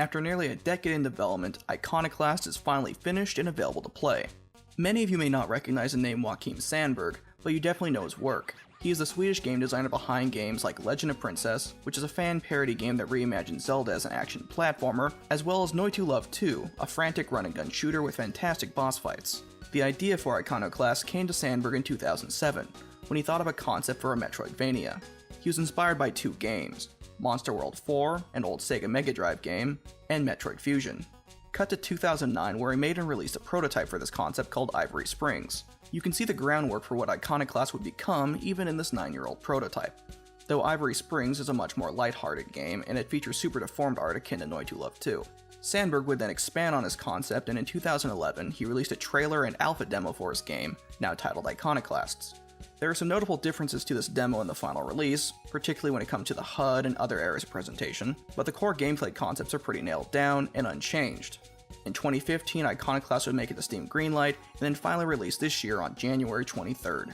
After nearly a decade in development, Iconoclasts is finally finished and available to play. Many of you may not recognize the name Joachim Sandberg, but you definitely know his work. He is the Swedish game designer behind games like Legend of Princess, which is a fan parody game that reimagines Zelda as an action platformer, as well as Noi to Love 2, a frantic run-and-gun shooter with fantastic boss fights. The idea for Iconoclasts came to Sandberg in 2007, when he thought of a concept for a Metroidvania. He was inspired by two games, Monster World 4, an old Sega Mega Drive game, and Metroid Fusion. Cut to 2009, where he made and released a prototype for this concept called Ivory Springs. You can see the groundwork for what Iconoclasts would become even in this 9-year-old prototype. Though Ivory Springs is a much more lighthearted game, and it features super deformed art akin to Noi to Love 2. Sandberg would then expand on his concept, and in 2011, he released a trailer and alpha demo for his game, now titled Iconoclasts. There are some notable differences to this demo in the final release, particularly when it comes to the HUD and other areas of presentation, but the core gameplay concepts are pretty nailed down and unchanged. In 2015, Iconoclasts would make it to Steam Greenlight, and then finally released this year on January 23rd.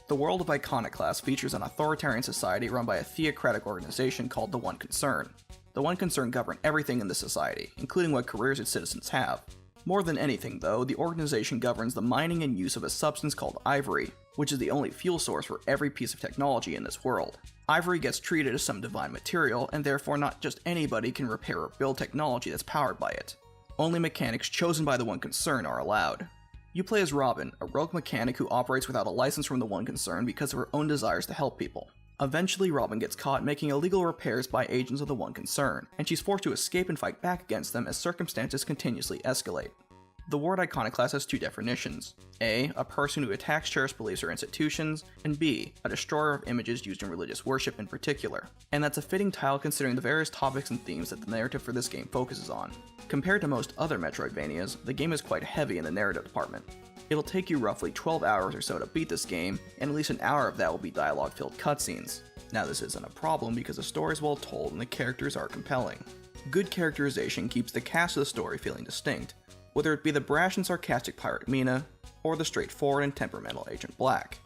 The world of Iconoclasts features an authoritarian society run by a theocratic organization called the One Concern. The One Concern govern everything in the society, including what careers its citizens have. More than anything though, the organization governs the mining and use of a substance called ivory, which is the only fuel source for every piece of technology in this world. Ivory gets treated as some divine material, and therefore not just anybody can repair or build technology that's powered by it. Only mechanics chosen by the One Concern are allowed. You play as Robin, a rogue mechanic who operates without a license from the One Concern because of her own desires to help people. Eventually, Robin gets caught making illegal repairs by agents of the One Concern, and she's forced to escape and fight back against them as circumstances continuously escalate. The word iconoclast has two definitions: A, a person who attacks cherished beliefs or institutions, and B, a destroyer of images used in religious worship in particular. And that's a fitting title considering the various topics and themes that the narrative for this game focuses on. Compared to most other Metroidvanias, the game is quite heavy in the narrative department. It'll take you roughly 12 hours or so to beat this game, and at least an hour of that will be dialogue-filled cutscenes. Now this isn't a problem because the story is well told and the characters are compelling. Good characterization keeps the cast of the story feeling distinct, whether it be the brash and sarcastic pirate Mina, or the straightforward and temperamental Agent Black.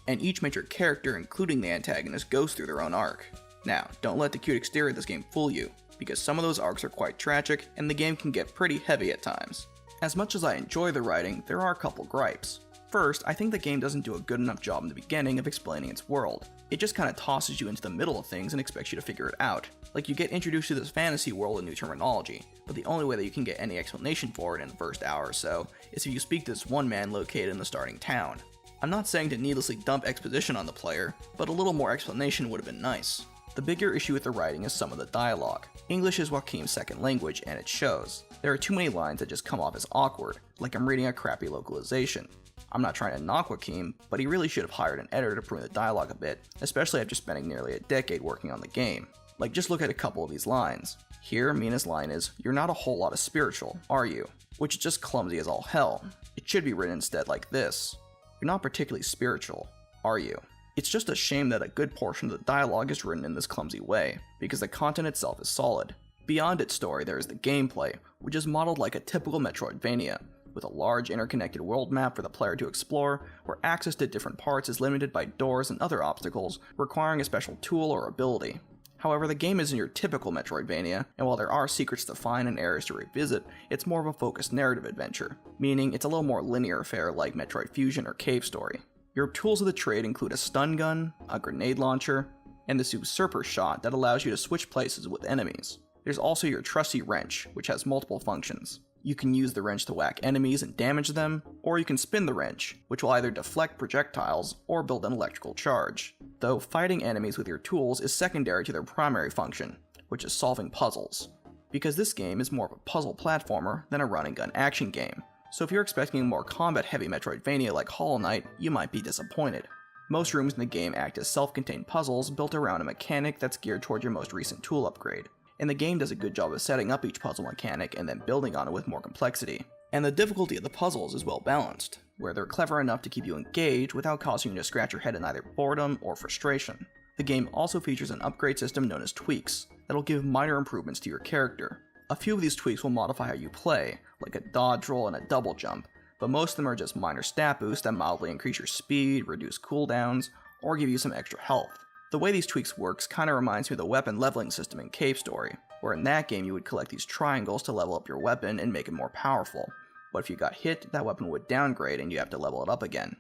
And each major character, including the antagonist, goes through their own arc. Now, don't let the cute exterior of this game fool you, because some of those arcs are quite tragic, and the game can get pretty heavy at times. As much as I enjoy the writing, there are a couple gripes. First, I think the game doesn't do a good enough job in the beginning of explaining its world. It just kinda tosses you into the middle of things and expects you to figure it out. Like, you get introduced to this fantasy world and new terminology, but the only way that you can get any explanation for it in the first hour or so is if you speak to this one man located in the starting town. I'm not saying to needlessly dump exposition on the player, but a little more explanation would have been nice. The bigger issue with the writing is some of the dialogue. English is Joachim's second language, and it shows. There are too many lines that just come off as awkward, like I'm reading a crappy localization. I'm not trying to knock Joachim, but he really should have hired an editor to prune the dialogue a bit, especially after spending nearly a decade working on the game. Like, just look at a couple of these lines. Here, Mina's line is, "You're not a whole lot of spiritual, are you?" Which is just clumsy as all hell. It should be written instead like this: "You're not particularly spiritual, are you?" It's just a shame that a good portion of the dialogue is written in this clumsy way, because the content itself is solid. Beyond its story, there is the gameplay, which is modeled like a typical Metroidvania, with a large interconnected world map for the player to explore, where access to different parts is limited by doors and other obstacles requiring a special tool or ability. However, the game isn't your typical Metroidvania, and while there are secrets to find and areas to revisit, it's more of a focused narrative adventure, meaning it's a little more linear fare like Metroid Fusion or Cave Story. Your tools of the trade include a stun gun, a grenade launcher, and this usurper shot that allows you to switch places with enemies. There's also your trusty wrench, which has multiple functions. You can use the wrench to whack enemies and damage them, or you can spin the wrench, which will either deflect projectiles or build an electrical charge. Though fighting enemies with your tools is secondary to their primary function, which is solving puzzles, because this game is more of a puzzle platformer than a run-and-gun action game. So if you're expecting a more combat-heavy Metroidvania like Hollow Knight, you might be disappointed. Most rooms in the game act as self-contained puzzles built around a mechanic that's geared toward your most recent tool upgrade, and the game does a good job of setting up each puzzle mechanic and then building on it with more complexity. And the difficulty of the puzzles is well balanced, where they're clever enough to keep you engaged without causing you to scratch your head in either boredom or frustration. The game also features an upgrade system known as tweaks, that'll give minor improvements to your character. A few of these tweaks will modify how you play, like a dodge roll and a double jump, but most of them are just minor stat boosts that mildly increase your speed, reduce cooldowns, or give you some extra health. The way these tweaks works kinda reminds me of the weapon leveling system in Cave Story, where in that game you would collect these triangles to level up your weapon and make it more powerful, but if you got hit, that weapon would downgrade and you have to level it up again.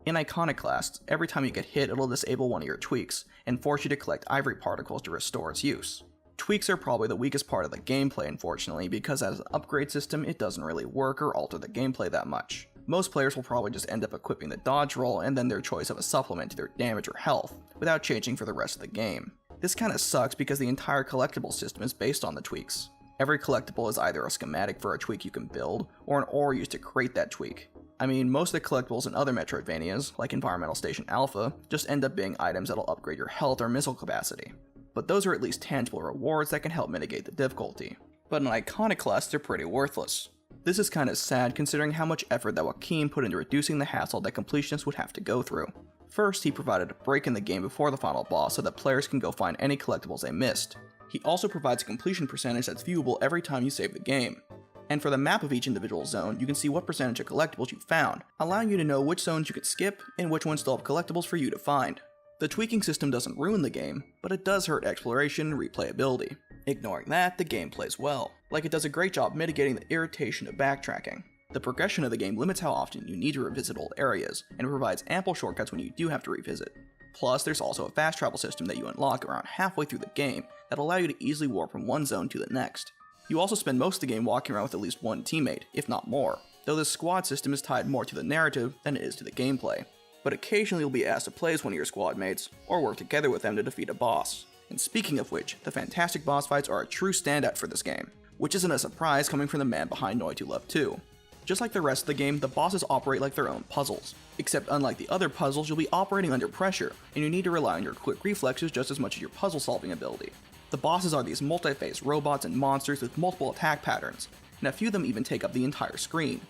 In Iconoclasts, every time you get hit it'll disable one of your tweaks, and force you to collect ivory particles to restore its use. Tweaks are probably the weakest part of the gameplay unfortunately, because as an upgrade system it doesn't really work or alter the gameplay that much. Most players will probably just end up equipping the dodge roll and then their choice of a supplement to their damage or health, without changing for the rest of the game. This kinda sucks because the entire collectible system is based on the tweaks. Every collectible is either a schematic for a tweak you can build, or an ore used to create that tweak. I mean, most of the collectibles in other Metroidvanias, like Environmental Station Alpha, just end up being items that'll upgrade your health or missile capacity. But those are at least tangible rewards that can help mitigate the difficulty. But in Iconoclasts, they're pretty worthless. This is kinda sad considering how much effort that Joaquin put into reducing the hassle that completionists would have to go through. First, he provided a break in the game before the final boss so that players can go find any collectibles they missed. He also provides a completion percentage that's viewable every time you save the game. And for the map of each individual zone, you can see what percentage of collectibles you found, allowing you to know which zones you could skip and which ones still have collectibles for you to find. The tweaking system doesn't ruin the game, but it does hurt exploration and replayability. Ignoring that, the game plays well, like it does a great job mitigating the irritation of backtracking. The progression of the game limits how often you need to revisit old areas, and provides ample shortcuts when you do have to revisit. Plus, there's also a fast travel system that you unlock around halfway through the game that allow you to easily warp from one zone to the next. You also spend most of the game walking around with at least one teammate, if not more, though this squad system is tied more to the narrative than it is to the gameplay. But occasionally you'll be asked to play as one of your squad mates, or work together with them to defeat a boss. And speaking of which, the fantastic boss fights are a true standout for this game, which isn't a surprise coming from the man behind Noi 2 Love 2. Just like the rest of the game, the bosses operate like their own puzzles, except unlike the other puzzles, you'll be operating under pressure, and you need to rely on your quick reflexes just as much as your puzzle solving ability. The bosses are these multi-phase robots and monsters with multiple attack patterns, and a few of them even take up the entire screen.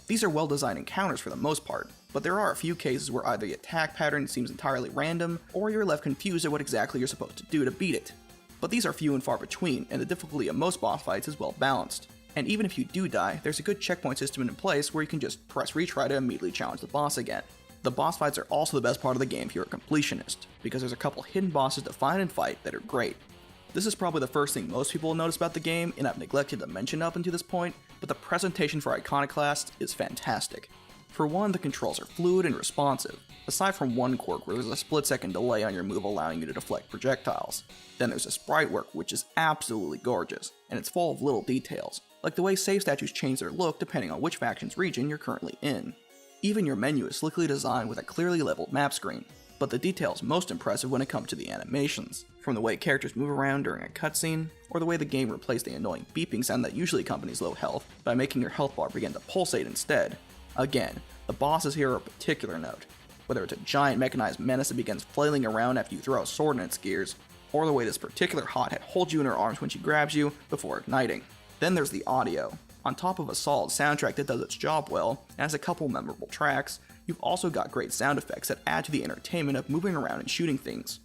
These are well designed encounters for the most part, but there are a few cases where either the attack pattern seems entirely random, or you're left confused at what exactly you're supposed to do to beat it. But these are few and far between, and the difficulty of most boss fights is well balanced. And even if you do die, there's a good checkpoint system in place where you can just press retry to immediately challenge the boss again. The boss fights are also the best part of the game if you're a completionist, because there's a couple hidden bosses to find and fight that are great. This is probably the first thing most people will notice about the game, and I've neglected to mention up until this point, but the presentation for Iconoclast is fantastic. For one, the controls are fluid and responsive, aside from one quirk where there's a split-second delay on your move allowing you to deflect projectiles. Then there's the sprite work, which is absolutely gorgeous, and it's full of little details, like the way save statues change their look depending on which faction's region you're currently in. Even your menu is slickly designed with a clearly leveled map screen, but the detail is most impressive when it comes to the animations, from the way characters move around during a cutscene, or the way the game replaced the annoying beeping sound that usually accompanies low health by making your health bar begin to pulsate instead. Again, the bosses here are a particular note, whether it's a giant mechanized menace that begins flailing around after you throw a sword in its gears, or the way this particular hothead holds you in her arms when she grabs you before igniting. Then there's the audio. On top of a solid soundtrack that does its job well, and has a couple memorable tracks, you've also got great sound effects that add to the entertainment of moving around and shooting things.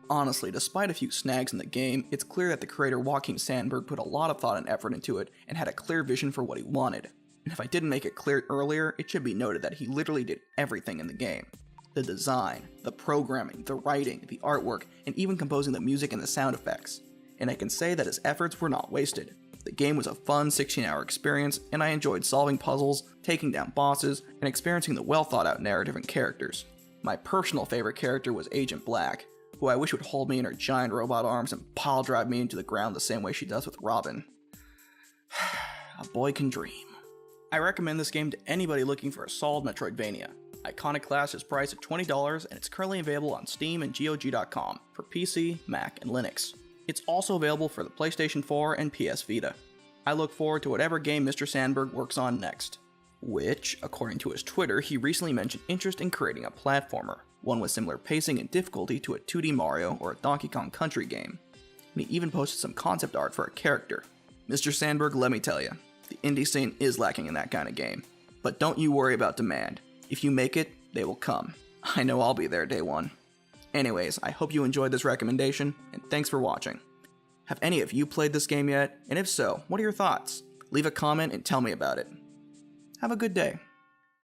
Honestly, despite a few snags in the game, it's clear that the creator Joaquin Sandberg put a lot of thought and effort into it and had a clear vision for what he wanted. And if I didn't make it clear earlier, it should be noted that he literally did everything in the game. The design, the programming, the writing, the artwork, and even composing the music and the sound effects. And I can say that his efforts were not wasted. The game was a fun 16-hour experience, and I enjoyed solving puzzles, taking down bosses, and experiencing the well-thought-out narrative and characters. My personal favorite character was Agent Black, who I wish would hold me in her giant robot arms and pile drive me into the ground the same way she does with Robin. A boy can dream. I recommend this game to anybody looking for a solid Metroidvania. Iconoclasts is priced at $20 and it's currently available on Steam and GOG.com for PC, Mac, and Linux. It's also available for the PlayStation 4 and PS Vita. I look forward to whatever game Mr. Sandberg works on next. Which, according to his Twitter, he recently mentioned interest in creating a platformer, one with similar pacing and difficulty to a 2D Mario or a Donkey Kong Country game. And he even posted some concept art for a character. Mr. Sandberg, let me tell you, the indie scene is lacking in that kind of game. But don't you worry about demand. If you make it, they will come. I know I'll be there day one. Anyways, I hope you enjoyed this recommendation, and thanks for watching. Have any of you played this game yet? And if so, what are your thoughts? Leave a comment and tell me about it. Have a good day.